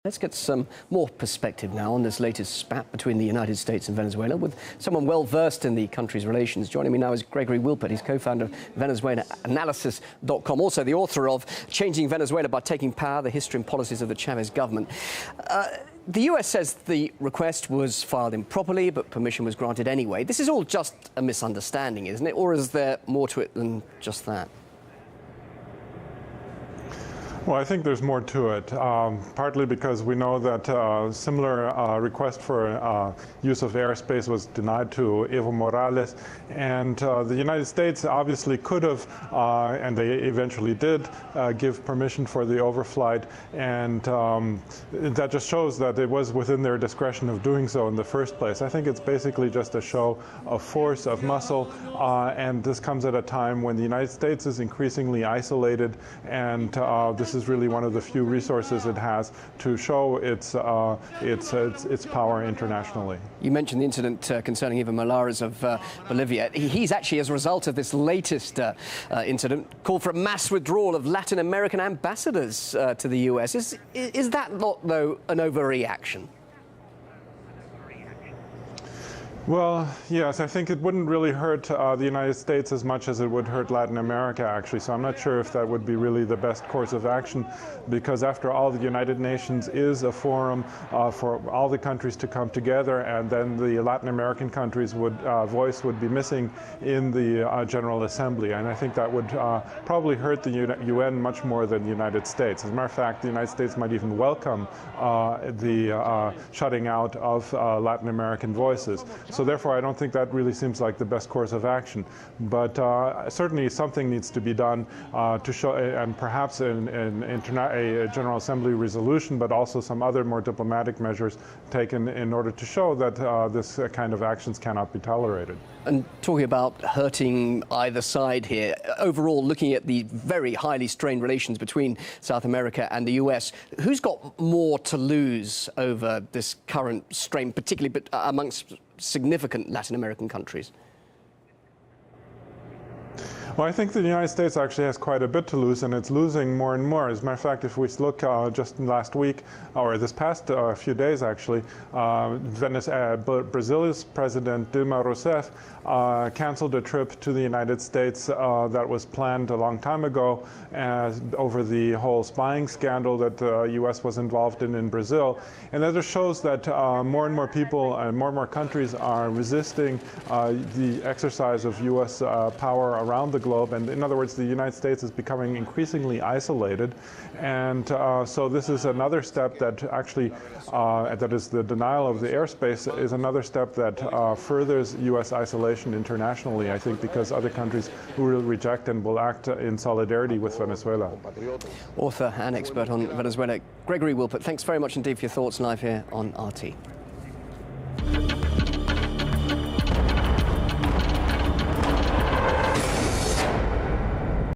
Let's get some more perspective now on this latest spat between the United States and Venezuela with someone well versed in the country's relations. Joining me now is Gregory Wilpert. He's co-founder of VenezuelaAnalysis.com, also the author of Changing Venezuela by Taking Power, the History and Policies of the Chavez Government. The US says the request was filed improperly, but permission was granted anyway. This is all just a misunderstanding, isn't it? Or is there more to it than just that? Well, I think there's more to it, partly because we know that similar request for use of airspace was denied to Evo Morales, and the United States obviously could have, and they eventually did, give permission for the overflight, and that just shows that it was within their discretion of doing so in the first place. I think it's basically just a show of force, of muscle, and this comes at a time when the United States is increasingly isolated, and this is really one of the few resources it has to show its power internationally. You mentioned the incident concerning Evo Morales of Bolivia. He's actually, as a result of this latest incident, called for a mass withdrawal of Latin American ambassadors to the US. Is that not, though, an overreaction? Well, yes, I think it wouldn't really hurt the United States as much as it would hurt Latin America, actually. So I'm not sure if that would be really the best course of action, because after all, the United Nations is a forum for all the countries to come together, and then the Latin American countries' voice would be missing in the General Assembly. And I think that would probably hurt the UN much more than the United States. As a matter of fact, the United States might even welcome the shutting out of Latin American voices. So therefore, I don't think that really seems like the best course of action. But certainly something needs to be done to show, and perhaps a General Assembly resolution, but also some other more diplomatic measures taken in order to show that this kind of actions cannot be tolerated. And talking about hurting either side here, overall, looking at the very highly strained relations between South America and the US, who's got more to lose over this current strain, particularly amongst significant Latin American countries? Well, I think the United States actually has quite a bit to lose, and it's losing more and more. As a matter of fact, if we look just last week, or this past few days actually, Brazil's President Dilma Rousseff canceled a trip to the United States that was planned a long time ago over the whole spying scandal that the U.S. was involved in Brazil. And that just shows that more and more people and more countries are resisting the exercise of U.S. power around the globe. And in other words, the United States is becoming increasingly isolated. And so this is another step that actually, that is the denial of the airspace, is another step that furthers U.S. isolation internationally, I think, because other countries will reject and will act in solidarity with Venezuela. Author and expert on Venezuela, Gregory Wilpert, thanks very much indeed for your thoughts live here on RT.